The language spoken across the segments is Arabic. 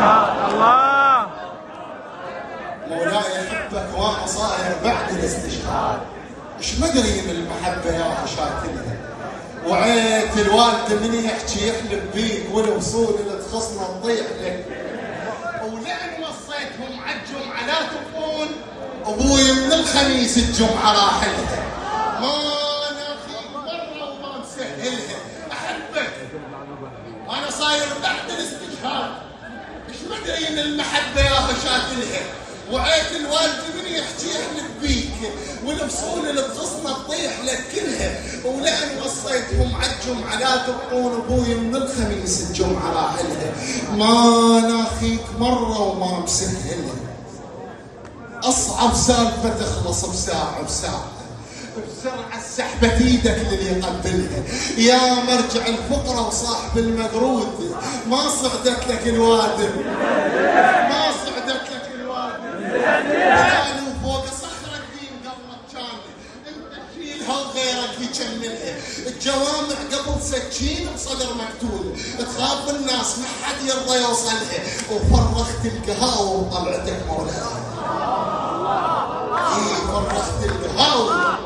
شاء الله. مولاي احبك وانا صاير بعد الاستشهاد، ايش مدري من المحبه يا شاكلها، وعيت الوالد من يحكي يحلف بيك والوصول اللي تخصنا تطيح لك، ولعن وصيتهم عالجمعه لا تكون ابوي من الخميس الجمعه راحلها، ما ناخذ مره وما مسهلها، احبك وانا صاير بعد الاستشهاد، ايش مدري من المحبه يا شاكلها، وعيت الوالد من يحكي يحلف بيك والفصول اللي تخصنا تطيح لك كلها، ولان وصيتهم عالجمعه لا تبقون ابوي من الخميس الجمعه راحلها، ما ناخيك مره وما مسهلها، اصعب سالفه تخلص بساعه بساعه، بسرعه سحبه ايدك للي يقبلها، يا مرجع الفقره وصاحب المقرود، ما صعدت لك الوادم، ما صعدت لك الوادم، كانوا فوق صخره الدين قبل كان انت تشيلها وغيرك يكملها، الجوامع قبل سكين بصدر مقتول، تخاف الناس ما حد يرضى يوصلها، وفرخت القهاوي وطلعتك مولاي، فرخت القهاوي،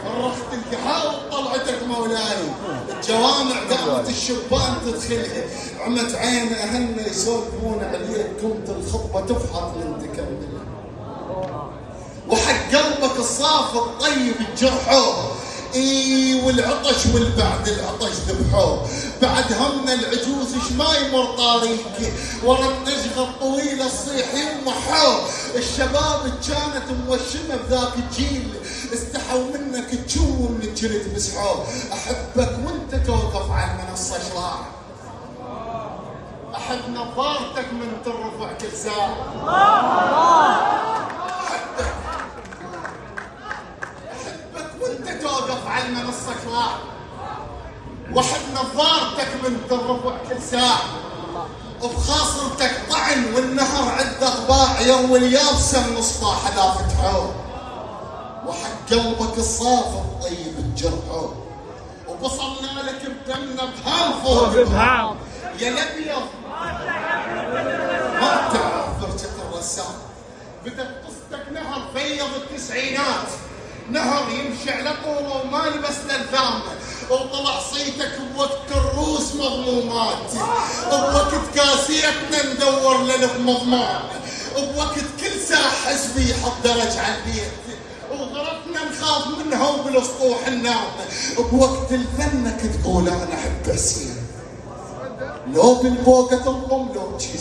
فرخت القهاوي وطلعتك مولاي، الجوامع قامت الشبان تدخلها، عمت عين اهلنا يسولفون عليك، كنت الخطبه تفحط من تكملها، وحق قلبك الصافي الطيب تجرحوه، والعطش والبعد العطش ذبحوه، بعد همنا العجوز ايش ما يمر طاريك، ورا النجغه الطويله تصيح يمحوه، الشباب كانت موشمه بذاك الجيل، استحوا منك تشوم من جرد مسحوه، احبك وانت توقف على المنصه شراع، احب نظارتك من ترفع كل ساعه، وانت توقف على المنصه شراع، واحب نظارتك من ترفع كل ساعه، وبخاصرتك طعن والنهر عنده ضباع، يوم اليابسه المصباح لا فتحوه، وحق قلبك الصافي الطيب تجرحوه، وبصلنا لك بدمنا بهام فوق بهام، يا الابيض ما تعرف فرجه الرسام، بدت قصتك نهر فيض التسعينات، نهر يمشي على طوله وما لبس للثامه، وطلع صيتك بوقت الروس مضمومات، بوقت كاسيتنا ندور للمضمان، بوقت كل ساح حزبي يحط درج على البيت، وغرفنا نخاف منها وبالسطوح ننام، بوقت الفنك تقول انا احب حسين، لو بالبوقه تظلم لو تجي